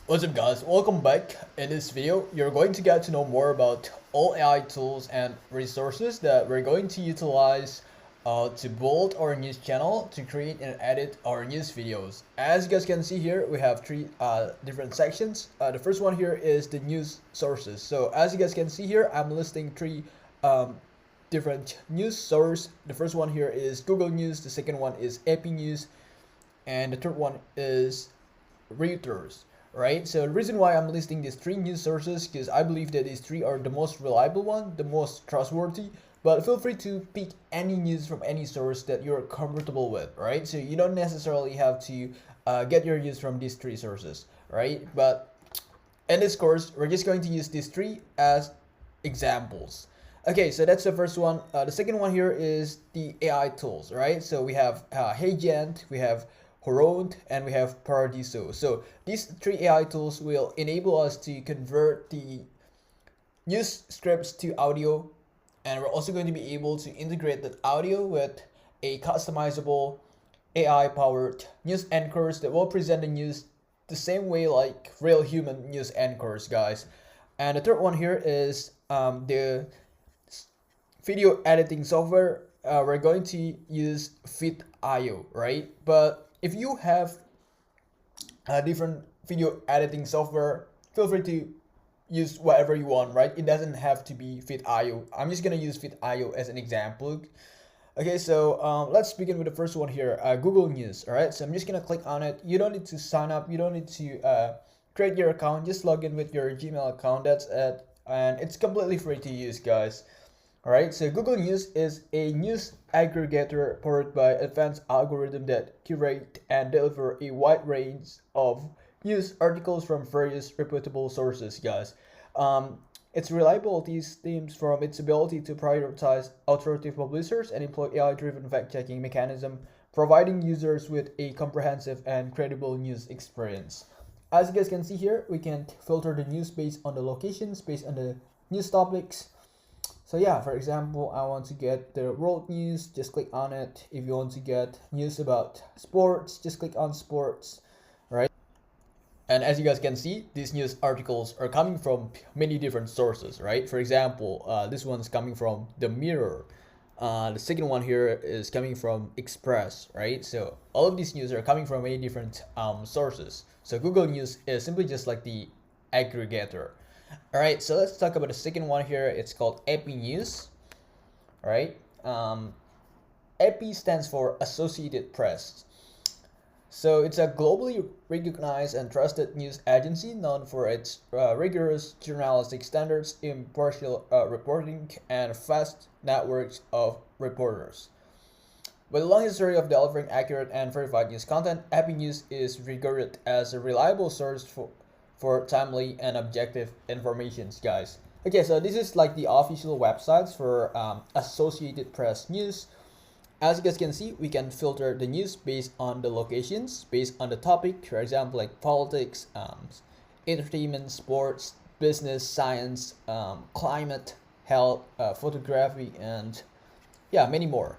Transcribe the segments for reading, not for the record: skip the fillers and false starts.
What's up guys, welcome back. In this video, you're going to get to know more about all AI tools and resources that we're going to utilize to build our news channel, to create and edit our news videos. As you guys can see here, we have three different sections. The first one here is the news sources. So as you guys can see here, I'm listing three different news sources. The first one here is Google News, the second one is AP News, and the third one is Reuters. Right, so the reason why I'm listing these three news sources because I believe that these three are the most reliable one, the most trustworthy. But feel free to pick any news from any source that you're comfortable with, right? So you don't necessarily have to get your news from these three sources, right? But in this course, we're just going to use these three as examples. Okay, so that's the first one. The second one here is the AI tools, right? So we have HeyGen, we have HourOne, and we have Paradiso. So these three AI tools will enable us to convert the news scripts to audio, and we're also going to be able to integrate that audio with a customizable AI powered news anchors that will present the news the same way like real human news anchors, guys. And the third one here is the video editing software. We're going to use Veed IO, right? But if you have a different video editing software, feel free to use whatever you want, right? It doesn't have to be Veed IO. I'm just gonna use Veed IO as an example. Okay, so let's begin with the first one here, Google News. All right, so I'm just gonna click on it. You don't need to sign up. You don't need to create your account. Just log in with your Gmail account. That's it, and it's completely free to use, guys. Alright, so Google News is a news aggregator powered by advanced algorithms that curate and deliver a wide range of news articles from various reputable sources, guys. Its reliability stems from its ability to prioritize authoritative publishers and employ AI-driven fact-checking mechanism, providing users with a comprehensive and credible news experience. As you guys can see here, we can filter the news based on the locations, based on the news topics. So yeah, for example, I want to get the world news, just click on it. If you want to get news about sports, just click on sports, right? And as you guys can see, these news articles are coming from many different sources, right? For example, this one's coming from The Mirror. The second one here is coming from Express, right? So all of these news are coming from many different sources. So Google News is simply just like the aggregator. All right, so let's talk about the second one here. It's called AP News. All right, AP stands for Associated Press. So it's a globally recognized and trusted news agency known for its rigorous journalistic standards, impartial reporting, and vast networks of reporters. With a long history of delivering accurate and verified news content, AP News is regarded as a reliable source for timely and objective information, guys. Okay, so this is like the official websites for Associated Press News. As you guys can see, we can filter the news based on the locations, based on the topic. For example, like politics, entertainment, sports, business, science, climate, health, photography, and yeah, many more.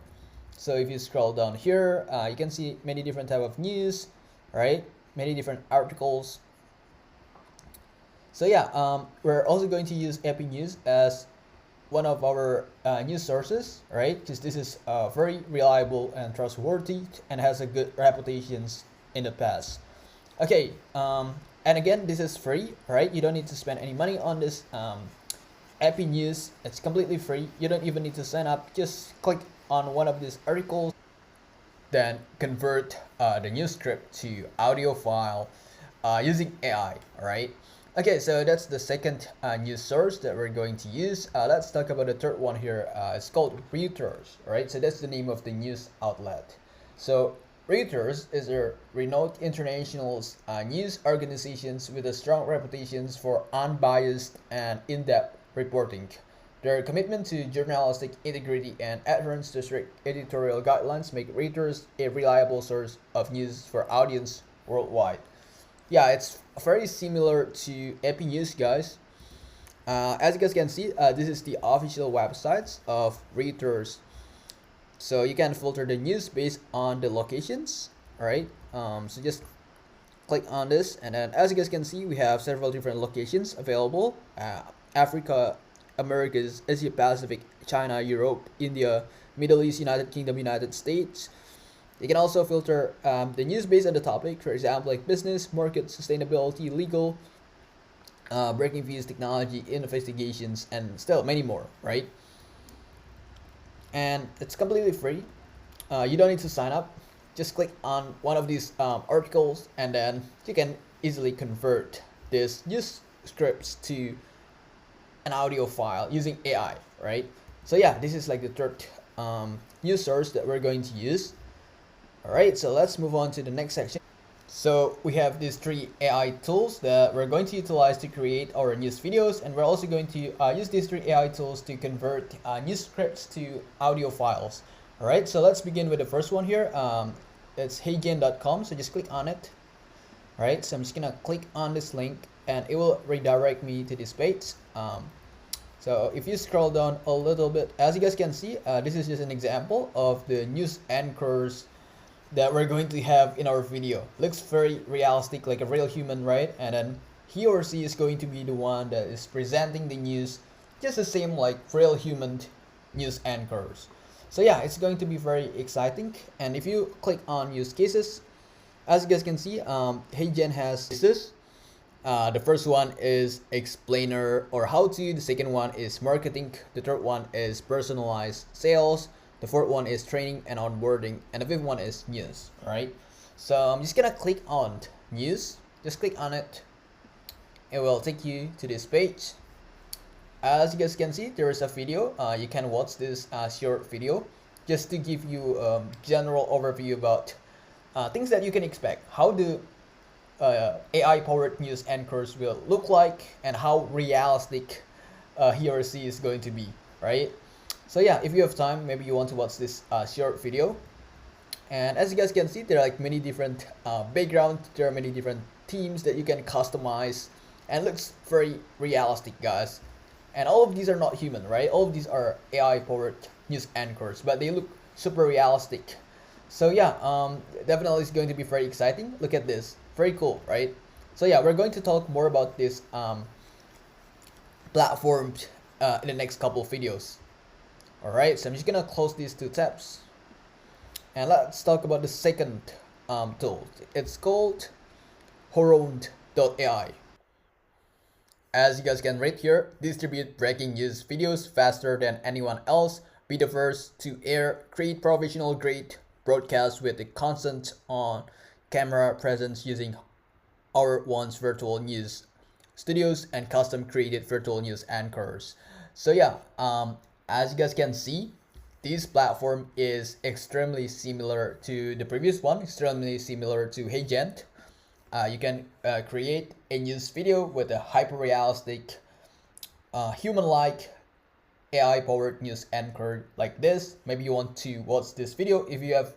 So if you scroll down here, you can see many different type of news, right? Many different articles. So yeah, we're also going to use AP News as one of our news sources, right? Because this is very reliable and trustworthy and has a good reputation in the past. Okay, and again, this is free, right? You don't need to spend any money on this AP News. It's completely free. You don't even need to sign up. Just click on one of these articles, then convert the news script to audio file using AI, all right? Okay, so that's the second news source that we're going to use. Let's talk about the third one here. It's called Reuters, right? So that's the name of the news outlet. So Reuters is a renowned international news organization with a strong reputation for unbiased and in-depth reporting. Their commitment to journalistic integrity and adherence to strict editorial guidelines make Reuters a reliable source of news for audience worldwide. Yeah, it's very similar to AP News, guys. As you guys can see, this is the official websites of Reuters. So you can filter the news based on the locations, all right? So just click on this, and then as you guys can see, we have several different locations available: Africa, Americas, Asia Pacific, China, Europe, India, Middle East, United Kingdom, United States. You can also filter the news based on the topic, for example, like business, market, sustainability, legal, breaking news, technology, investigations, and still many more, right? And it's completely free. You don't need to sign up. Just click on one of these articles, and then you can easily convert this news scripts to an audio file using AI, right? So yeah, this is like the third news source that we're going to use. All right, so let's move on to the next section. So we have these three AI tools that we're going to utilize to create our news videos, and we're also going to use these three AI tools to convert news scripts to audio files. All right, so let's begin with the first one here. It's HeyGen.com, so just click on it. All right, so I'm just gonna click on this link, and it will redirect me to this page. So if you scroll down a little bit, as you guys can see, this is just an example of the news anchors that we're going to have in our video. Looks very realistic, like a real human, right? And then he or she is going to be the one that is presenting the news, just the same like real human news anchors. So yeah, it's going to be very exciting. And if you click on use cases, as you guys can see, HeyGen has this. The first one is explainer or how to. The second one is marketing. The third one is personalized sales. The fourth one is training and onboarding, and the fifth one is news. All right, so I'm just gonna click on news. Just click on it. It will take you to this page. As you guys can see, there is a video. You can watch this short video just to give you a general overview about things that you can expect. How do AI-powered news anchors will look like, and how realistic he or she is going to be, right? So yeah, if you have time, maybe you want to watch this short video. And as you guys can see, there are like many different backgrounds. There are many different themes that you can customize, and it looks very realistic, guys. And all of these are not human, right? All of these are AI-powered news anchors, but they look super realistic. So yeah, definitely it's going to be very exciting. Look at this, very cool, right? So yeah, we're going to talk more about this platform in the next couple of videos. All right, so I'm just gonna close these two tabs, and let's talk about the second tool. It's called HourOne.ai. As you guys can read here, distribute breaking news videos faster than anyone else. Be the first to air, create professional grade broadcasts with a constant on camera presence using HourOne's virtual news studios and custom created virtual news anchors. So yeah, as you guys can see, this platform is extremely similar to the previous one, extremely similar to HeyGen. You can create a news video with a hyper-realistic, human-like, AI-powered news anchor like this. Maybe you want to watch this video. If you have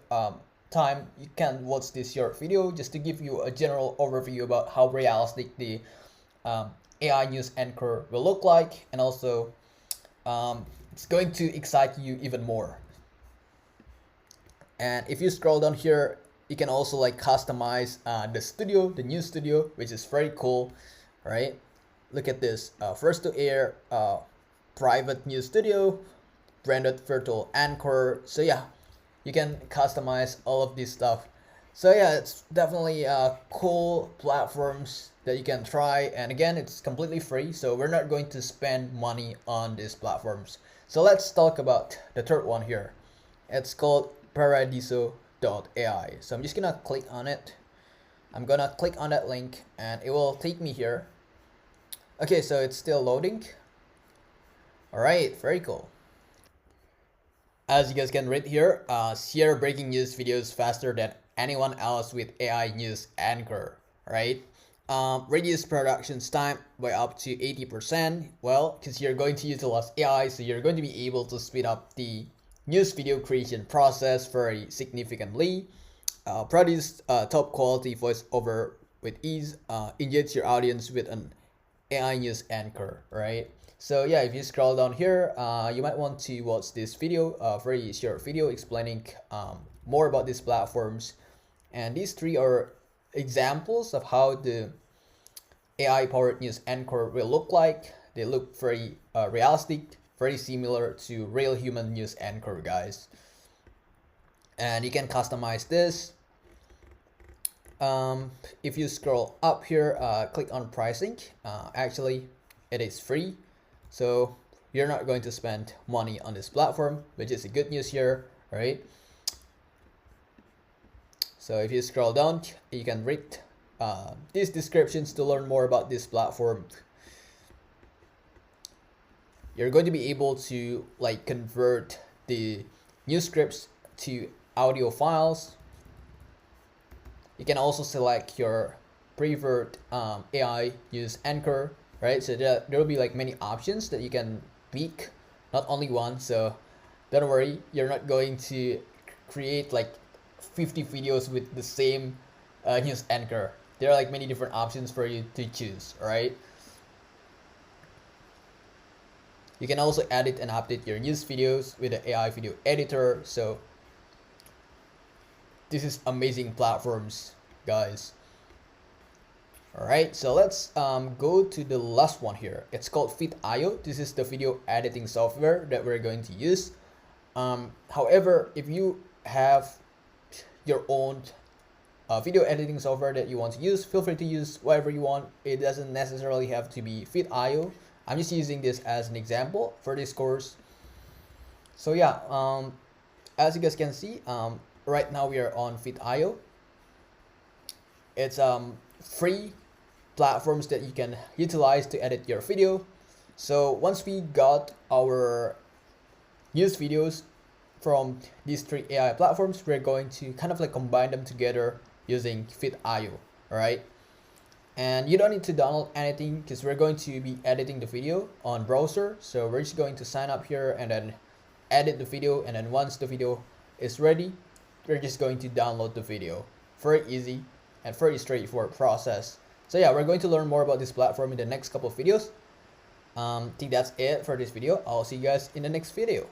time, you can watch this short video just to give you a general overview about how realistic the AI news anchor will look like, and also it's going to excite you even more. And if you scroll down here, you can also like customize the studio, the news studio, which is very cool, right? Look at this, first to air, private news studio, branded virtual anchor. So yeah, you can customize all of this stuff. So yeah, it's definitely cool platforms that you can try, and again, it's completely free, so we're not going to spend money on these platforms. So let's talk about the third one here. It's called Paradiso.ai. So I'm just gonna click on it. I'm gonna click on that link, and it will take me here. Okay, so it's still loading. All right, very cool. As you guys can read here, share breaking news videos faster than anyone else with AI news anchor, right? Reduce production time by up to 80%. Well, because you're going to utilize AI, so you're going to be able to speed up the news video creation process very significantly. Produce top quality voiceover with ease. Engage your audience with an AI news anchor, right? So yeah, if you scroll down here, you might want to watch this video, very short video explaining more about these platforms. And these three are examples of how the AI powered news anchor will look like. They look very realistic, very similar to real human news anchor, guys. And you can customize this. If you scroll up here, click on pricing. Actually, it is free, so you're not going to spend money on this platform, which is a good news here, right? So if you scroll down, you can read these descriptions to learn more about this platform. You're going to be able to like convert the news scripts to audio files. You can also select your preferred AI news anchor, right? So there will be like many options that you can pick, not only one. So don't worry, you're not going to create like 50 videos with the same news anchor. There are like many different options for you to choose, right? You can also edit and update your news videos with the AI video editor. So this is amazing platforms, guys. All right, so let's go to the last one here. It's called Veed IO. This is the video editing software that we're going to use. However, if you have your own video editing software that you want to use, feel free to use whatever you want. It doesn't necessarily have to be Veed IO. I'm just using this as an example for this course. So yeah, as you guys can see, right now we are on Veed IO. It's free platforms that you can utilize to edit your video. So once we got our news videos from these 3 AI platforms, we're going to kind of like combine them together using Veed IO, all right? And you don't need to download anything because we're going to be editing the video on browser. So we're just going to sign up here and then edit the video, and then once the video is ready, we're just going to download the video. Very easy and very straightforward process. So yeah, we're going to learn more about this platform in the next couple of videos. I think that's it for this video. I'll see you guys in the next video.